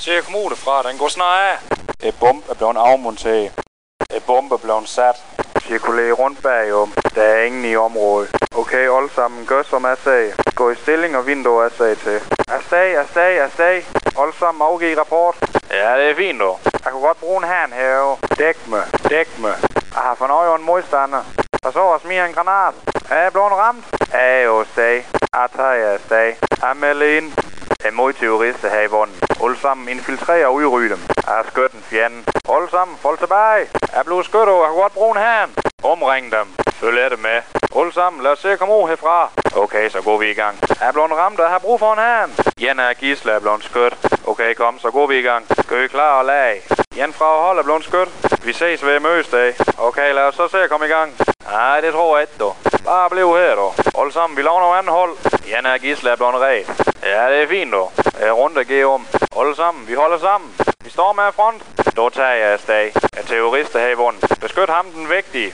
Se at komme ud derfra, den går snart af. Bomben er blevet afmonteret. Bomben er blevet sat. Cirkulerer rundt bagom. Der er ingen i området. Okay, alle sammen, gør som jeg sagde. Gå i stilling og vindue, jeg sagde til. Afsted. Alle sammen, afgiv rapport. Ja, det er fint dog. Jeg kunne godt bruge en hand herovre. Dæk mig. Jeg har fornøjet en modstander. Og så også mere en granat. Er jeg blevet ramt? Ja, jo, sag. Jeg tager afsted. Jeg melder ind. Mod terrorister her i bunden. Alle sammen infiltrerer og udrydde dem. Jeg har skudt en fjende. Alle sammen, fold tilbage. Jeg blev skudt over. Jeg kunne godt bruge en hand. Omring dem. Følg efter med. Alle sammen, lad os se at komme ud herfra. Okay, så går vi i gang. Jeg er blevet ramt, og jeg har brug for en hand. Jan er gisler er blevet skudt. Okay, kom, så går vi i gang. Gør I klar og lag. Jan fra hold er blevet skudt. Vi ses ved møsdag. Okay, lad os så se at komme i gang. Nej, det tror jeg ikke, dog. Bare bliv her, dog. Alle sammen, vi laver noget andet hold. Jan er gisler er blevet ret. Ja, det er fint, dog. Rundt og giver om. Alle sammen, vi holder sammen. Vi står med front. Da tager jeg afsted. Er terrorister her i bunden. Beskyt ham den vigtige.